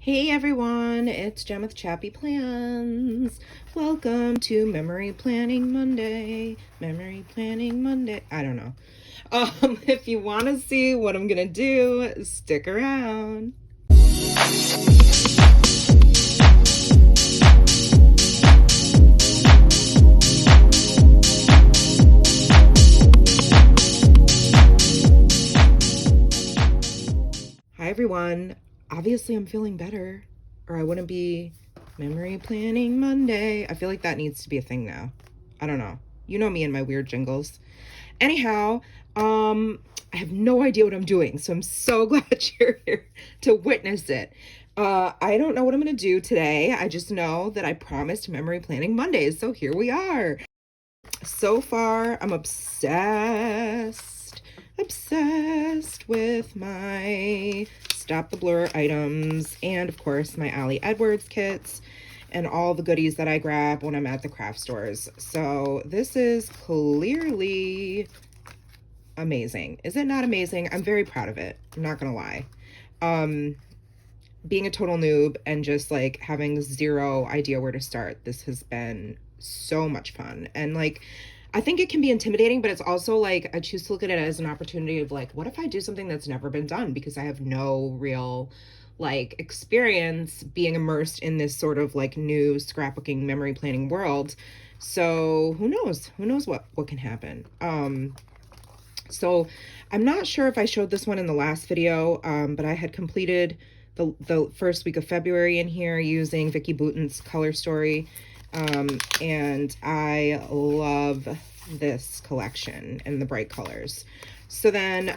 Hey everyone, it's Jem with ChappyPlans. Welcome to Memory Planning Monday. Memory Planning Monday. I don't know. If you want to see what I'm gonna do, stick around. Hi everyone. Obviously I'm feeling better, or I wouldn't be Memory Planning Monday. I feel like that needs to be a thing now. I don't know. You know me and my weird jingles. Anyhow, I have no idea what I'm doing, so I'm so glad you're here to witness it. I don't know what I'm gonna do today. I just know that I promised Memory Planning Mondays, so here we are. So far, I'm obsessed with my Stop the Blur items and, of course, my Ali Edwards kits and all the goodies that I grab when I'm at the craft stores. So this is clearly amazing. Is it not amazing? I'm very proud of it. I'm not gonna lie. Being a total noob and just like having zero idea where to start, this has been so much fun. And like, I think it can be intimidating, but it's also like I choose to look at it as an opportunity of like, what if I do something that's never been done, because I have no real like experience being immersed in this sort of like new scrapbooking memory planning world. So who knows what can happen. So I'm not sure if I showed this one in the last video, but I had completed the first week of February in here using Vicky Bouton's Color Story. And I love this collection and the bright colors. So then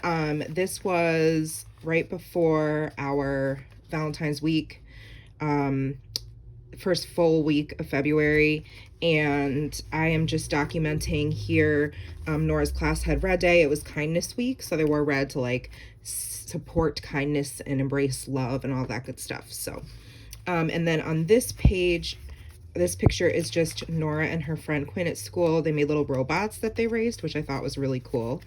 this was right before our Valentine's week, first full week of February, and I am just documenting here. Nora's class had red day. It was kindness week, so they wore red to like support kindness and embrace love and all that good stuff. So and then on this page, this picture is just Nora and her friend Quinn at school. They made little robots that they raised, which I thought was really cool.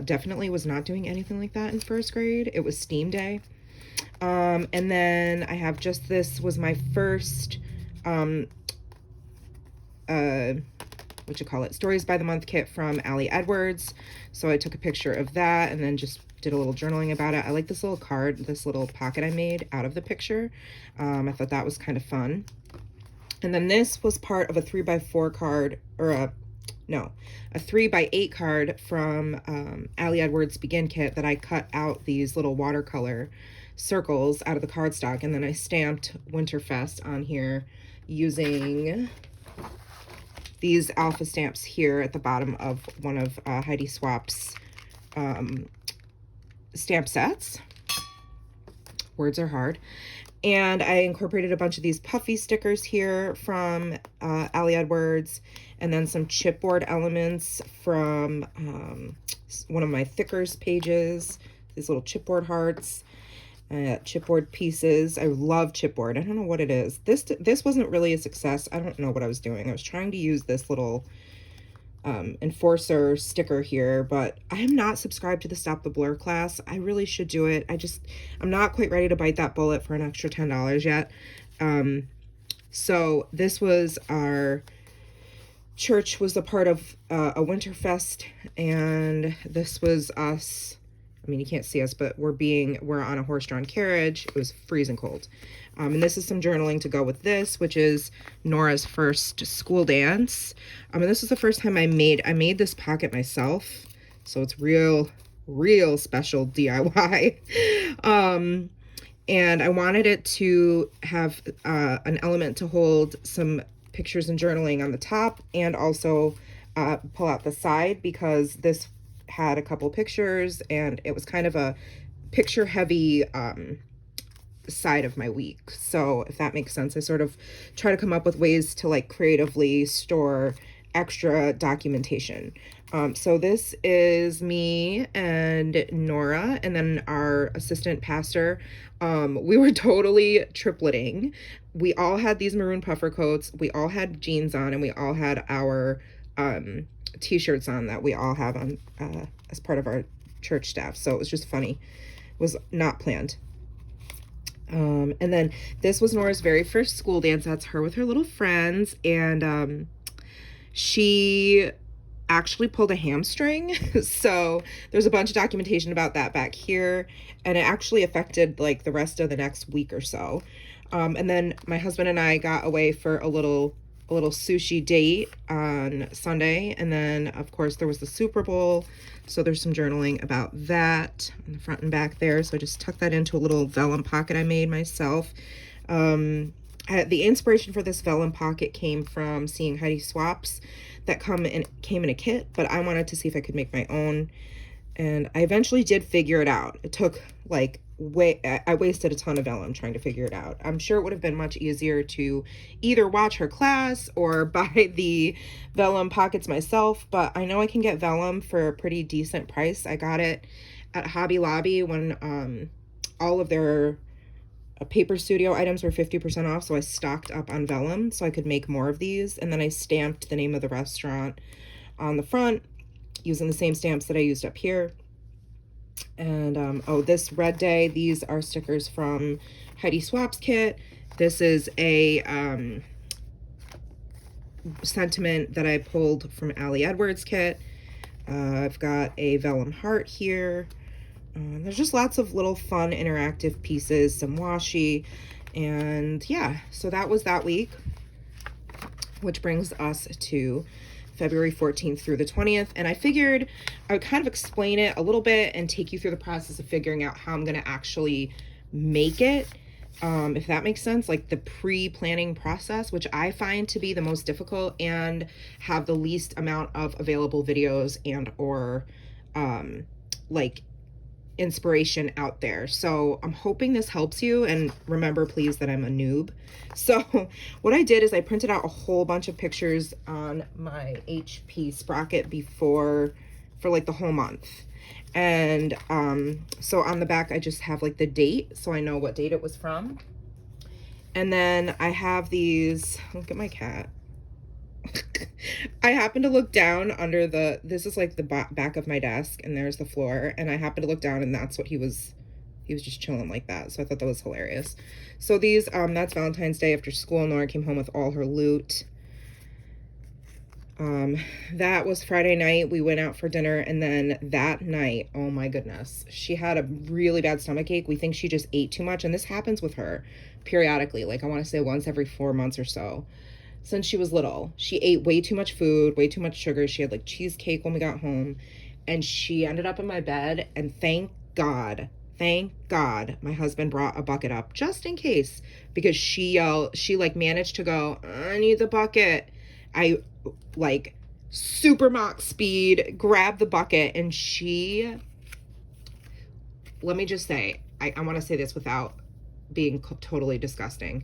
Definitely was not doing anything like that in first grade. It was STEAM day. And then I have just, this was my first, Stories by the Month kit from Ali Edwards. So I took a picture of that and then just did a little journaling about it. I like this little card, this little pocket I made out of the picture. I thought that was kind of fun. And then this was part of a 3x4 card, or a 3x8 card from Ali Edwards Begin Kit that I cut out these little watercolor circles out of the cardstock, and then I stamped Winterfest on here using these alpha stamps here at the bottom of one of Heidi Swap's stamp sets. Words are hard. And I incorporated a bunch of these puffy stickers here from Ali Edwards, and then some chipboard elements from one of my Thickers pages, these little chipboard hearts, chipboard pieces. I love chipboard. I don't know what it is. This wasn't really a success. I don't know what I was doing. I was trying to use this little enforcer sticker here, but I am not subscribed to the Stop the Blur class. I really should do it. I'm not quite ready to bite that bullet for an extra $10 yet. So this was our church was a part of a Winterfest, and this was us. I mean, you can't see us, but we're on a horse-drawn carriage. It was freezing cold. And this is some journaling to go with this, which is Nora's first school dance. And this is the first time I made this pocket myself. So it's real special DIY. And I wanted it to have an element to hold some pictures and journaling on the top, and also pull out the side, because this had a couple pictures and it was kind of a picture heavy side of my week. So if that makes sense, I sort of try to come up with ways to like creatively store extra documentation. So this is me and Nora, and then our assistant pastor. We were totally tripleting. We all had these maroon puffer coats, we all had jeans on, and we all had our t-shirts on that we all have on as part of our church staff. So it was just funny. It was not planned. And then this was Nora's very first school dance. That's her with her little friends. And she actually pulled a hamstring. So there's a bunch of documentation about that back here. And it actually affected like the rest of the next week or so. And then my husband and I got away for a little sushi date on Sunday. And then of course there was the Super Bowl. So there's some journaling about that in the front and back there. So I just tucked that into a little vellum pocket I made myself. The inspiration for this vellum pocket came from seeing Heidi Swapp's that came in a kit, but I wanted to see if I could make my own. And I eventually did figure it out. It took like I wasted a ton of vellum trying to figure it out. I'm sure it would have been much easier to either watch her class or buy the vellum pockets myself, but I know I can get vellum for a pretty decent price. I got it at Hobby Lobby when all of their Paper Studio items were 50% off, so I stocked up on vellum so I could make more of these. And then I stamped the name of the restaurant on the front using the same stamps that I used up here. And oh, this Red Day, these are stickers from Heidi Swapp's kit. This is a sentiment that I pulled from Allie Edwards' kit. I've got a vellum heart here. There's just lots of little fun interactive pieces, some washi, and yeah, so that was that week, which brings us to February 14th through the 20th. And I figured I would kind of explain it a little bit and take you through the process of figuring out how I'm going to actually make it, if that makes sense, like the pre-planning process, which I find to be the most difficult and have the least amount of available videos and or like inspiration out there. So I'm hoping this helps you, and remember please that I'm a noob. So what I did is I printed out a whole bunch of pictures on my HP Sprocket for like the whole month. And so on the back I just have like the date so I know what date it was from. And then I have these, look at my cat. I happened to look down under this is like the back of my desk, and there's the floor, and I happened to look down, and that's what he was just chilling like that. So I thought that was hilarious. So these, that's Valentine's Day after school. Nora came home with all her loot. That was Friday night. We went out for dinner, and then that night, oh my goodness, she had a really bad stomach ache. We think she just ate too much, and this happens with her periodically. Like I want to say once every 4 months or so. Since she was little, she ate way too much food, way too much sugar. She had like cheesecake when we got home, and she ended up in my bed. And thank God, my husband brought a bucket up just in case, because she like managed to go, I need the bucket. I like super mock speed, grabbed the bucket, and she, let me just say, I want to say this without being totally disgusting.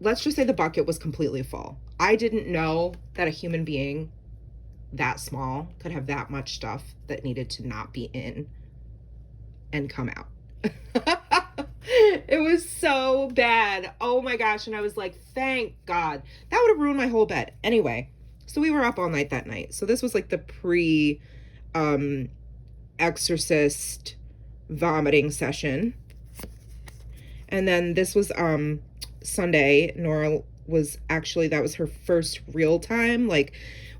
Let's just say the bucket was completely full. I didn't know that a human being that small could have that much stuff that needed to not be in and come out. It was so bad. Oh my gosh. And I was like, thank God. That would have ruined my whole bed. Anyway, so we were up all night that night. So this was like the exorcist vomiting session. And then this was Sunday. Nora was actually, that was her first real time. Like,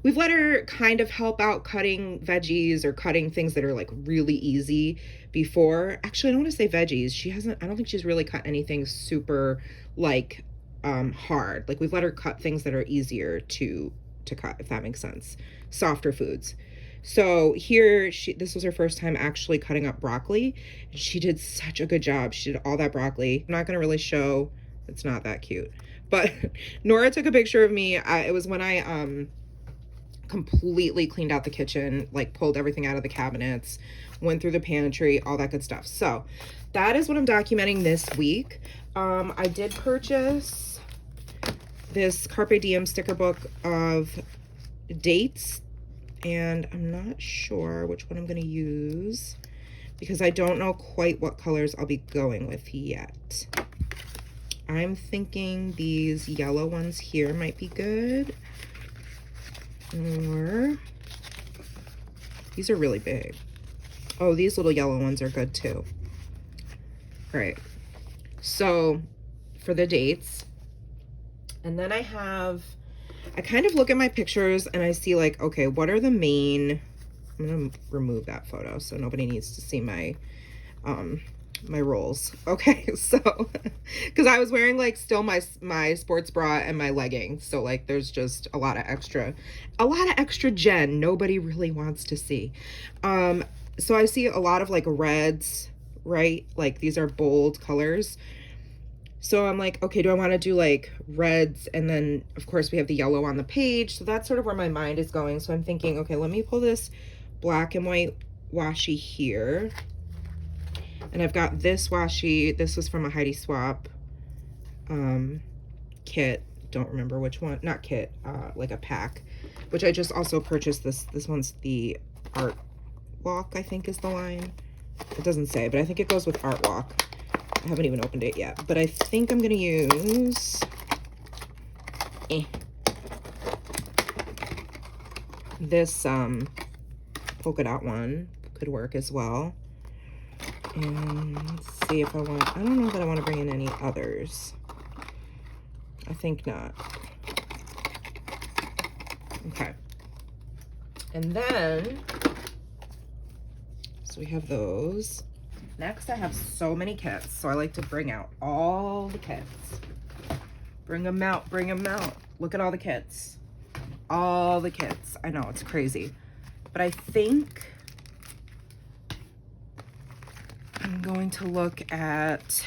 we've let her kind of help out cutting veggies or cutting things that are like really easy before. Actually, I don't want to say veggies. I don't think she's really cut anything super like hard. Like, we've let her cut things that are easier to cut, if that makes sense. Softer foods. So here, this was her first time actually cutting up broccoli. And she did such a good job. She did all that broccoli. I'm not going to really show. It's not that cute. But Nora took a picture of me. It was when I completely cleaned out the kitchen, like pulled everything out of the cabinets, went through the pantry, all that good stuff. So that is what I'm documenting this week. I did purchase this Carpe Diem sticker book of dates, and I'm not sure which one I'm going to use because I don't know quite what colors I'll be going with yet. I'm thinking these yellow ones here might be good. Or these are really big. Oh, these little yellow ones are good too. All right. So for the dates, and then I kind of look at my pictures and I see like, okay, what are the main, I'm gonna remove that photo so nobody needs to see my my rolls. Okay, so because I was wearing like still my sports bra and my leggings, so like there's just a lot of extra Jen nobody really wants to see. So I see a lot of like reds, right? Like these are bold colors. So I'm like, okay, do I want to do like reds? And then of course we have the yellow on the page. So that's sort of where my mind is going. So I'm thinking, okay, let me pull this black and white washi here. And I've got this washi. This was from a Heidi Swap kit. Don't remember which one. Not kit, like a pack, which I just also purchased. This one's the Art Walk, I think is the line. It doesn't say, but I think it goes with Art Walk. I haven't even opened it yet, but I think I'm gonna use this polka dot one. Could work as well. And let's see if I don't know that I want to bring in any others. I think not. Okay. And then, so we have those. Next, I have so many kits, so I like to bring out all the kits. Bring them out, bring them out. Look at all the kits. All the kits. I know, it's crazy. But I think I'm going to look at,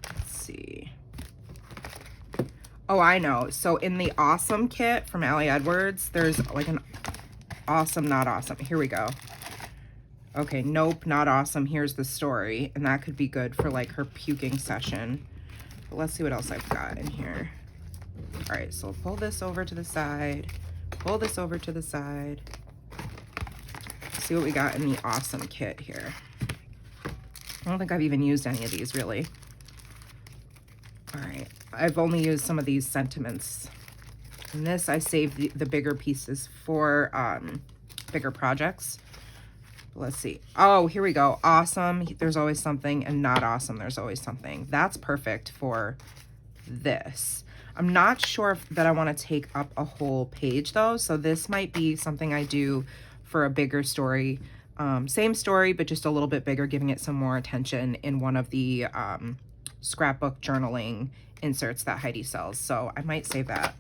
let's see. Oh, I know. So in the Awesome kit from Allie Edwards, there's like an awesome, not awesome. Here we go. Okay, nope, not awesome. Here's the story. And that could be good for like her puking session. But let's see what else I've got in here. All right, so pull this over to the side. Pull this over to the side. See what we got in the Awesome kit here. I don't think I've even used any of these really. All right, I've only used some of these sentiments. And this, I saved the bigger pieces for bigger projects. Let's see. Oh, here we go. Awesome, there's always something, and not awesome, there's always something. That's perfect for this. I'm not sure that I want to take up a whole page though, so this might be something I do for a bigger story. Same story, but just a little bit bigger, giving it some more attention in one of the scrapbook journaling inserts that Heidi sells. So I might save that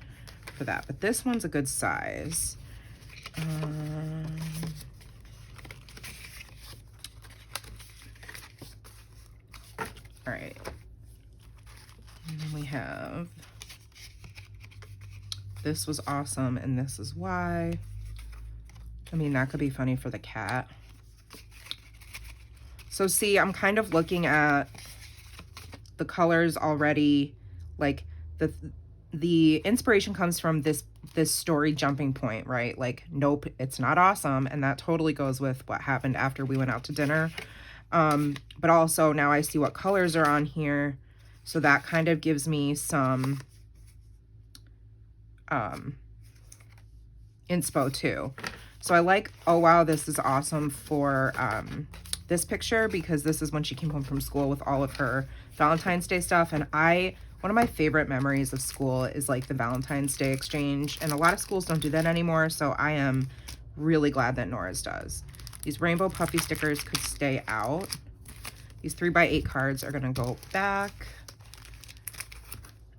for that, but this one's a good size. All right, and then we have, this was awesome, and this is why. I mean, that could be funny for the cat. So see, I'm kind of looking at the colors already, like the inspiration comes from this story jumping point, right? Like, nope, it's not awesome, and that totally goes with what happened after we went out to dinner. But also now I see what colors are on here, so that kind of gives me some inspo too. So I like, oh wow, this is awesome for this picture, because this is when she came home from school with all of her Valentine's Day stuff. And one of my favorite memories of school is like the Valentine's Day exchange, and a lot of schools don't do that anymore, so I am really glad that Nora's does. These rainbow puffy stickers could stay out. These 3x8 cards are gonna go back.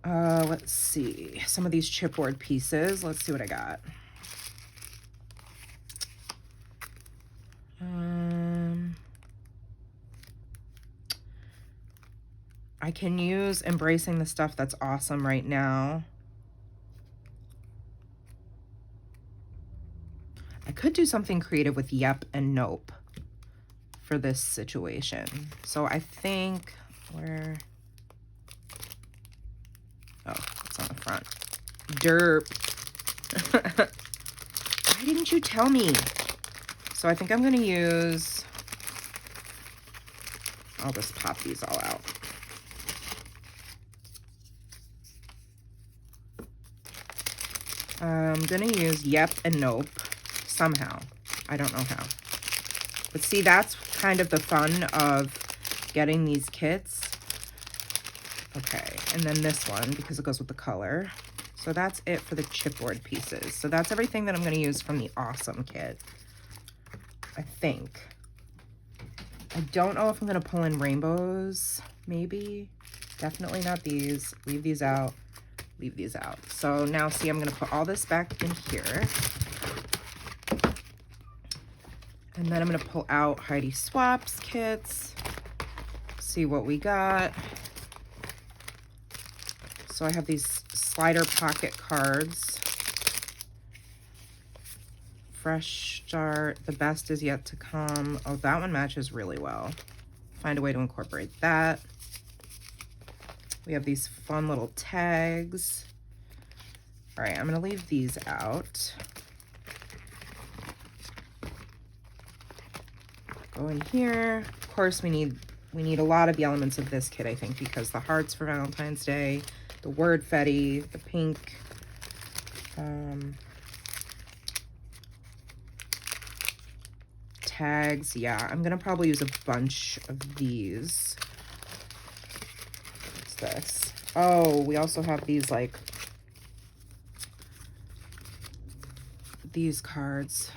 Let's see, some of these chipboard pieces. Let's see what I got. I can use Embracing the Stuff That's Awesome right now. I could do something creative with Yep and Nope for this situation. So I think where, oh, it's on the front. Derp. Why didn't you tell me? So I think I'm gonna use, I'll just pop these all out. I'm gonna use Yep and Nope somehow. I don't know how. But see, that's kind of the fun of getting these kits. Okay, and then this one, because it goes with the color. So that's it for the chipboard pieces. So that's everything that I'm going to use from the Awesome kit, I think. I don't know if I'm going to pull in rainbows, maybe. Definitely not these. Leave these out. Leave these out. So now, see, I'm going to put all this back in here. And then I'm going to pull out Heidi Swaps kits. See what we got. So I have these slider pocket cards. Fresh Start, The Best Is Yet to Come. Oh, that one matches really well. Find a way to incorporate that. We have these fun little tags. All right, I'm gonna leave these out. Go in here. Of course, we need a lot of the elements of this kit, I think, because the hearts for Valentine's Day, the word fetty, the pink, tags. Yeah, I'm gonna probably use a bunch of these. What's this? Oh, we also have these, like, these cards.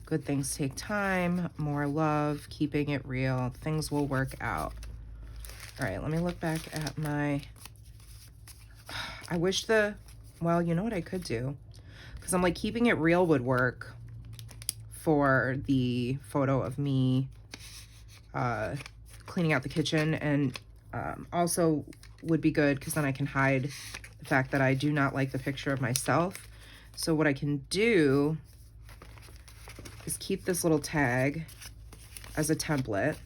Good things take time, more love, keeping it real, things will work out. All right, let me look back at my, I wish well, you know what I could do? Because I'm like, keeping it real would work for the photo of me cleaning out the kitchen, and also would be good because then I can hide the fact that I do not like the picture of myself. So what I can do is keep this little tag as a template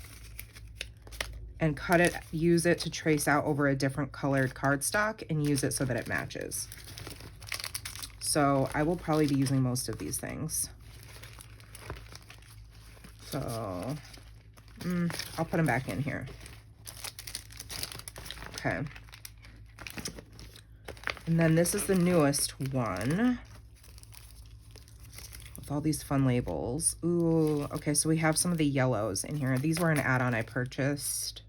and cut it, use it to trace out over a different colored cardstock and use it so that it matches. So I will probably be using most of these things. So I'll put them back in here. Okay. And then this is the newest one with all these fun labels. Ooh, okay, so we have some of the yellows in here. These were an add-on I purchased.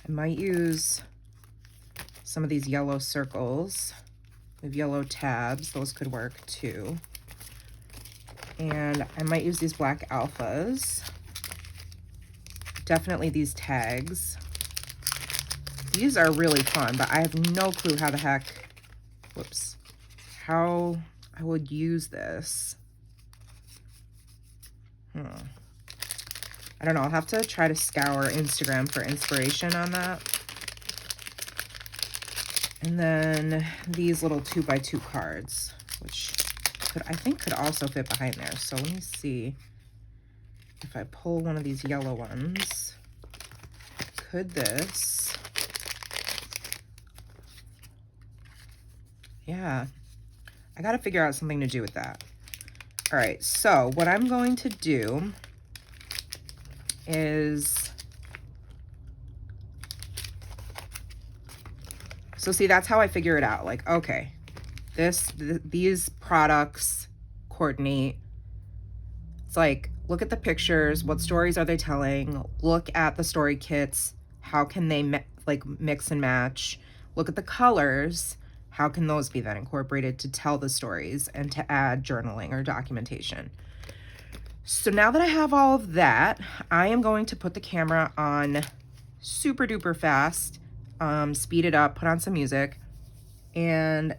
I might use some of these yellow circles. We have yellow tabs. Those could work too. And I might use these black alphas. Definitely these tags. These are really fun, but I have no clue how the heck, whoops, how I would use this. I don't know. I'll have to try to scour Instagram for inspiration on that. And then these little 2x2 cards, which I think could also fit behind there. So let me see if I pull one of these yellow ones. Could this? Yeah, I got to figure out something to do with that. All right, so what I'm going to do is, so see, that's how I figure it out. Like, okay, these products coordinate. It's like, look at the pictures. What stories are they telling? Look at the story kits. How can they mix and match? Look at the colors. How can those be then incorporated to tell the stories and to add journaling or documentation? So now that I have all of that, I am going to put the camera on super duper fast, speed it up, put on some music, and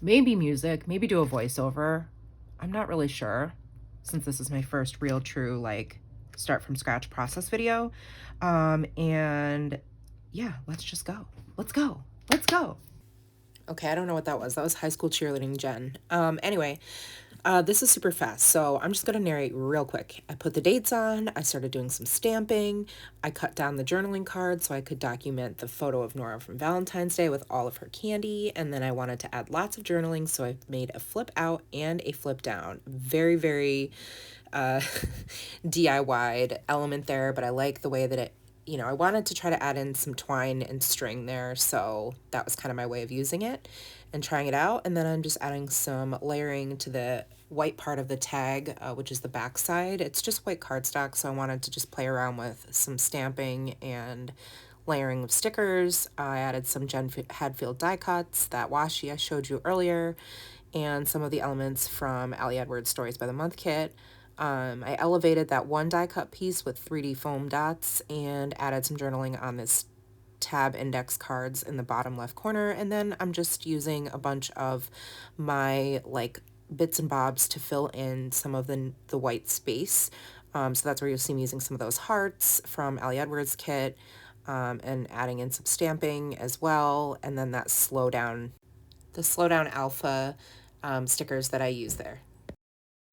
maybe do a voiceover. I'm not really sure, since this is my first real true, like, start from scratch process video. And yeah, let's just go. Let's go. Let's go. Okay, I don't know what that was. That was high school cheerleading Jen. Anyway, this is super fast, so I'm just going to narrate real quick. I put the dates on. I started doing some stamping. I cut down the journaling card so I could document the photo of Nora from Valentine's Day with all of her candy, and then I wanted to add lots of journaling, so I made a flip out and a flip down. Very, very DIY'd element there, but I like the way that it, you know, I wanted to try to add in some twine and string there, so that was kind of my way of using it and trying it out. And then I'm just adding some layering to the white part of the tag, which is the back side. It's just white cardstock, so I wanted to just play around with some stamping and layering of stickers. I added some Jen Hadfield die cuts, that washi I showed you earlier, and some of the elements from Ali Edwards Stories by the Month kit. I elevated that one die cut piece with 3D foam dots and added some journaling on this tab index cards in the bottom left corner, and then I'm just using a bunch of my like bits and bobs to fill in some of the white space. So that's where you'll see me using some of those hearts from Ali Edwards kit, and adding in some stamping as well, and then that the slow down alpha stickers that I use there,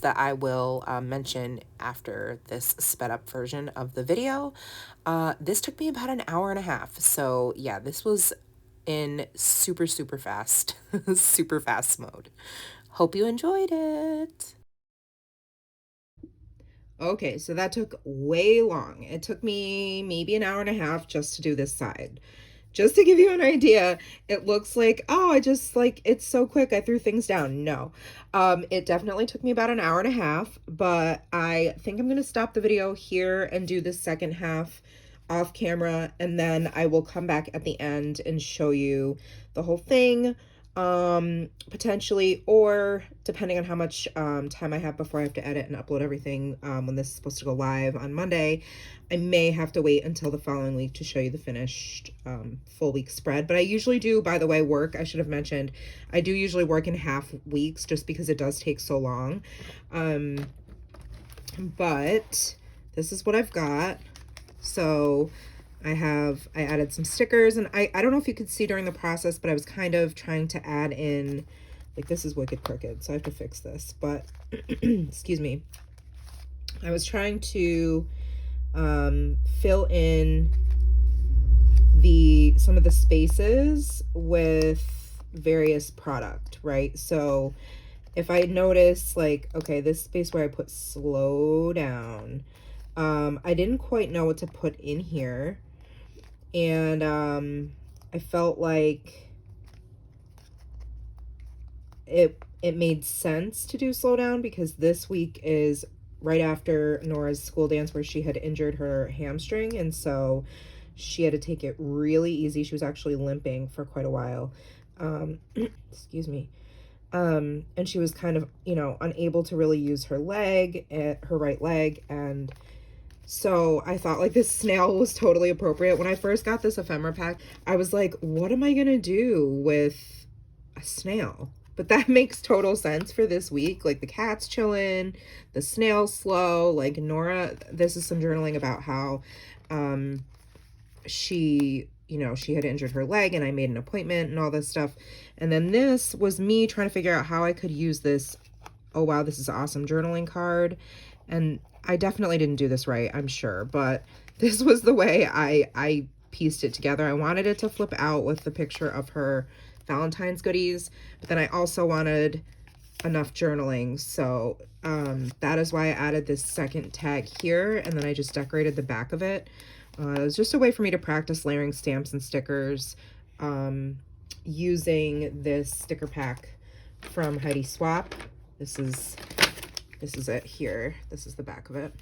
that I will mention after this sped up version of the video. This took me about an hour and a half. So yeah, this was in super, super fast, super fast mode. Hope you enjoyed it. Okay, so that took way long. It took me maybe an hour and a half just to do this side. Just to give you an idea, it looks like, oh, I just like, it's so quick, I threw things down. No, it definitely took me about an hour and a half, but I think I'm gonna stop the video here and do the second half off camera, and then I will come back at the end and show you the whole thing, potentially, or depending on how much time I have before I have to edit and upload everything, when this is supposed to go live on Monday, I may have to wait until the following week to show you the finished full week spread. But I usually do, by the way, I should have mentioned, I do usually work in half weeks just because it does take so long. But this is what I've got. So I added some stickers, and I don't know if you could see during the process, but I was kind of trying to add in, like, this is wicked crooked, so I have to fix this, but excuse me. I was trying to fill in some of the spaces with various product, right? So if I notice, like, okay, this space where I put slow down, I didn't quite know what to put in here, and I felt like it made sense to do slow down because this week is right after Nora's school dance where she had injured her hamstring, and so she had to take it really easy. She was actually limping for quite a while. Excuse me. And she was kind of, you know, unable to really use her right leg, and so I thought like this snail was totally appropriate. When I first got this ephemera pack, I was like, what am I gonna do with a snail? But that makes total sense for this week. Like, the cat's chilling, the snail's slow. Like, Nora, this is some journaling about how she, you know, she had injured her leg and I made an appointment and all this stuff. And then this was me trying to figure out how I could use this. Oh wow, this is an awesome journaling card. And I definitely didn't do this right, I'm sure, but this was the way I pieced it together. I wanted it to flip out with the picture of her Valentine's goodies, but then I also wanted enough journaling, so that is why I added this second tag here, and then I just decorated the back of it. It was just a way for me to practice layering stamps and stickers, using this sticker pack from Heidi Swap. This is it here. This is the back of it.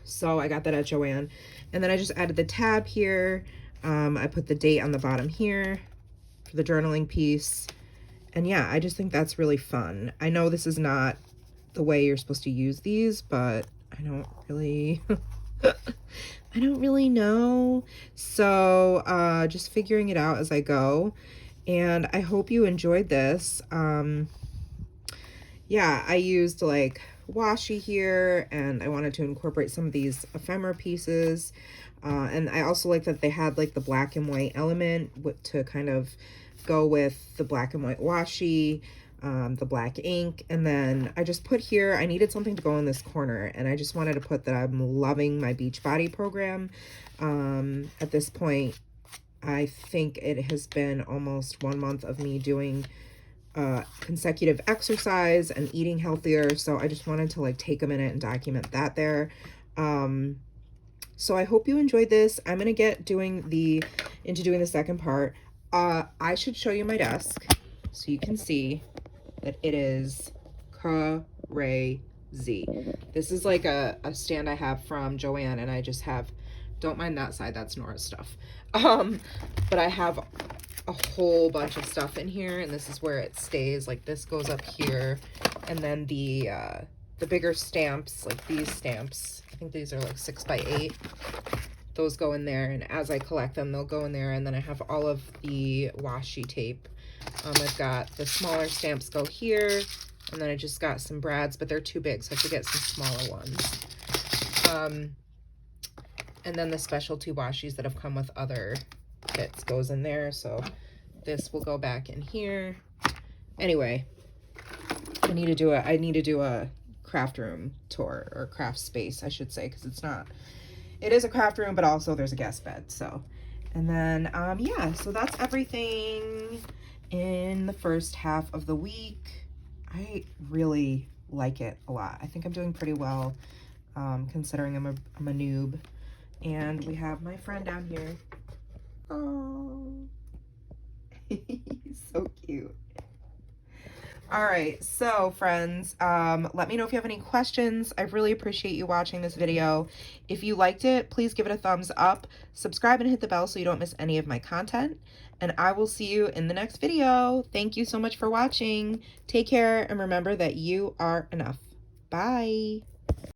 So I got that at Joann. And then I just added the tab here. I put the date on the bottom here for the journaling piece. And yeah, I just think that's really fun. I know this is not the way you're supposed to use these, but I don't really I don't really know. So just figuring it out as I go. And I hope you enjoyed this. Yeah, I used like washi here, and I wanted to incorporate some of these ephemera pieces. And I also like that they had like the black and white element to kind of go with the black and white washi, the black ink. And then I just put here, I needed something to go in this corner, and I just wanted to put that I'm loving my Beachbody program. At this point, I think it has been almost 1 month of me doing consecutive exercise and eating healthier, so I just wanted to like take a minute and document that there. So I hope you enjoyed this. I'm gonna get into doing the second part. I should show you my desk so you can see that it is crazy. This is like a stand I have from Joanne, and I just have, don't mind that side, that's Nora's stuff. But I have a whole bunch of stuff in here, and this is where it stays. Like this goes up here, and then the bigger stamps, like these stamps, I think these are like 6x8, those go in there, and as I collect them, they'll go in there. And then I have all of the washi tape. I've got the smaller stamps go here, and then I just got some brads, but they're too big, so I have to get some smaller ones. And then the specialty washis that have come with other kits goes in there, so this will go back in here. Anyway, I need to do a craft room tour, or craft space, I should say, because it is a craft room, but also there's a guest bed. So, and then yeah, so that's everything in the first half of the week. I really like it a lot. I think I'm doing pretty well, considering I'm a noob. And we have my friend down here. Oh, he's so cute. All right, so friends, let me know if you have any questions. I really appreciate you watching this video. If you liked it, please give it a thumbs up, subscribe, and hit the bell so you don't miss any of my content. And I will see you in the next video. Thank you so much for watching. Take care, and remember that you are enough. Bye.